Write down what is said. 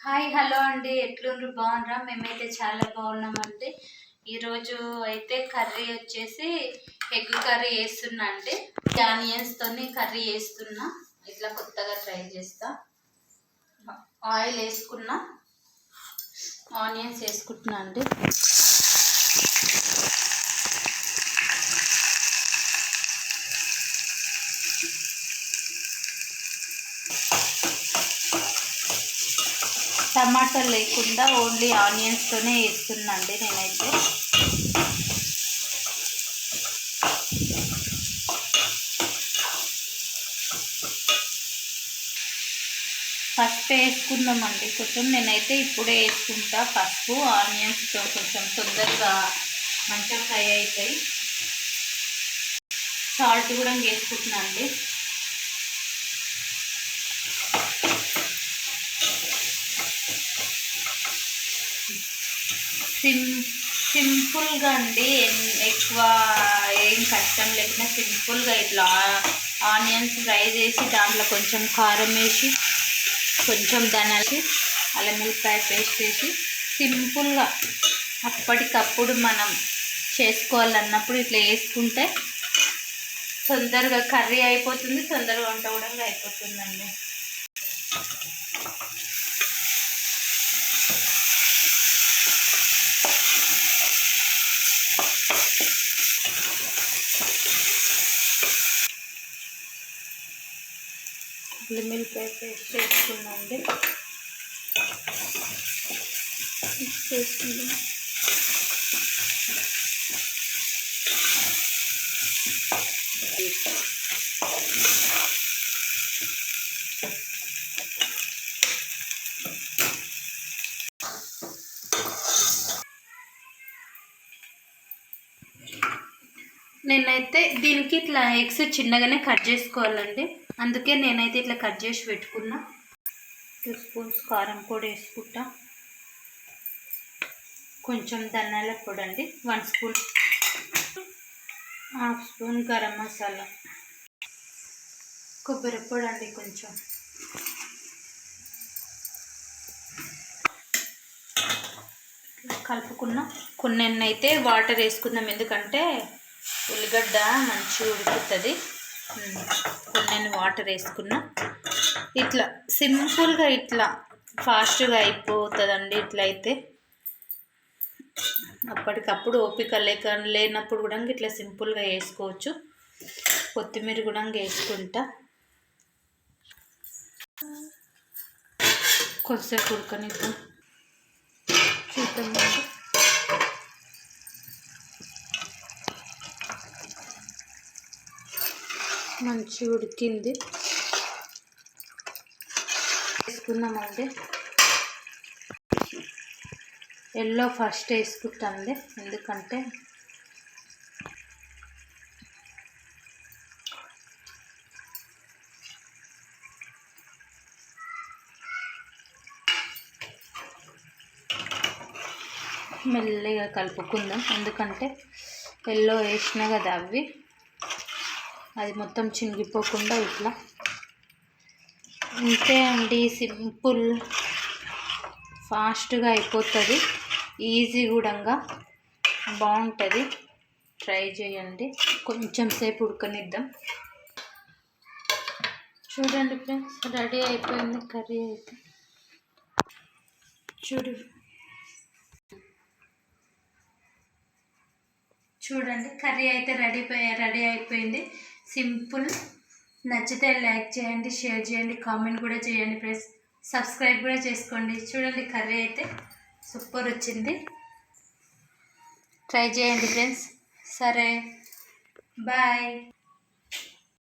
Hi hello అండి, ఎట్లుండ్రు? బాగున్నారా? మేమైతే చాలా బాగున్నామండి. ఈరోజు అయితే కర్రీ వచ్చేసి ఎగ్ కర్రీ వేస్తున్నా అండి. ఆనియన్స్తోని కర్రీ వేస్తున్నా. ఇట్లా కొత్తగా ట్రై చేస్తా. ఆయిల్ వేసుకున్నా, ఆనియన్స్ వేసుకుంటున్నా అండి. టమాటాలు లేకుండా ఓన్లీ ఆనియన్స్తోనే వేస్తున్నా అండి నేనైతే. పసుపు వేసుకుందామండి కొంచెం. నేనైతే ఇప్పుడే వేసుకుంటా పసుపు. ఆనియన్స్తో కొంచెం తొందరగా మంచిగా ఫ్రై అవుతాయి. సాల్ట్ కూడా వేసుకుంటున్నా అండి. సింపుల్గా అండి, ఎక్కువ ఏం కష్టం లేకుండా సింపుల్గా ఇట్లా ఆనియన్స్ ఫ్రై చేసి దాంట్లో కొంచెం కారం వేసి, కొంచెం ధనియాలు, అల్లం వెల్లిపాయ పేస్ట్ వేసి సింపుల్గా అప్పటికప్పుడు మనం చేసుకోవాలన్నప్పుడు ఇట్లా వేసుకుంటే తొందరగా కర్రీ అయిపోతుంది, తొందరగా వంట కూడా అయిపోతుందండి. మిల్లిపాయ పేస్ట్ వేసుకున్నాండి. వేసుకుందాం. నేనైతే దీనికి ఇట్లా ఎగ్స్ చిన్నగానే కట్ చేసుకోవాలండి. అందుకే నేనైతే ఇట్లా కట్ చేసి పెట్టుకున్నా. 2 స్పూన్స్ కారం పొడి వేసుకుంటా. కొంచెం ధనియాల పొడి అండి, 1 స్పూన్. 1/2 స్పూన్ గరం మసాలా. కొబ్బరి పొడి అండి కొంచెం. కలుపుకున్నా. కొన్నైతే వాటర్ వేసుకుందాం, ఎందుకంటే ఉల్లిగడ్డ మంచిగా ఉడుకుతుంది. కొన్ని వాటర్ వేసుకున్నా. ఇట్లా సింపుల్గా ఇట్లా ఫాస్ట్గా అయిపోతుందండి. ఇట్లా అయితే అప్పటికప్పుడు ఓపిక లేనప్పుడు కూడా ఇట్లా సింపుల్గా వేసుకోవచ్చు. కొత్తిమీర కూడా వేసుకుంటా. కొద్దిసేపు ఉడకనిద్దాం, చూద్దాం. మంచి ఉడికింది. వేసుకుందామండి. ఎల్లో ఫస్ట్ వేసుకుంటాండి, ఎందుకంటే మెల్లగా కలుపుకుందాం. ఎందుకంటే ఎల్లో వేసినా కదా అది మొత్తం చినిగిపోకుండా ఇట్లా. అంతే అండి, సింపుల్, ఫాస్ట్గా అయిపోతుంది, ఈజీ కూడా బాగుంటుంది. ట్రై చేయండి. కొంచెం సేపు ఉడకనిద్దాం. చూడండి ఫ్రెండ్స్, రెడీ అయిపోయింది కర్రీ అయితే. చూడండి కర్రీ అయితే రెడీ అయిపోయింది. సింపుల్. నచ్చితే లైక్ చేయండి, షేర్ చేయండి, కామెంట్ కూడా చేయండి ఫ్రెండ్స్. సబ్స్క్రైబ్ కూడా చేసుకోండి. చూడండి కర్రీ అయితే సూపర్ వచ్చింది. ట్రై చేయండి ఫ్రెండ్స్. సరే, బాయ్.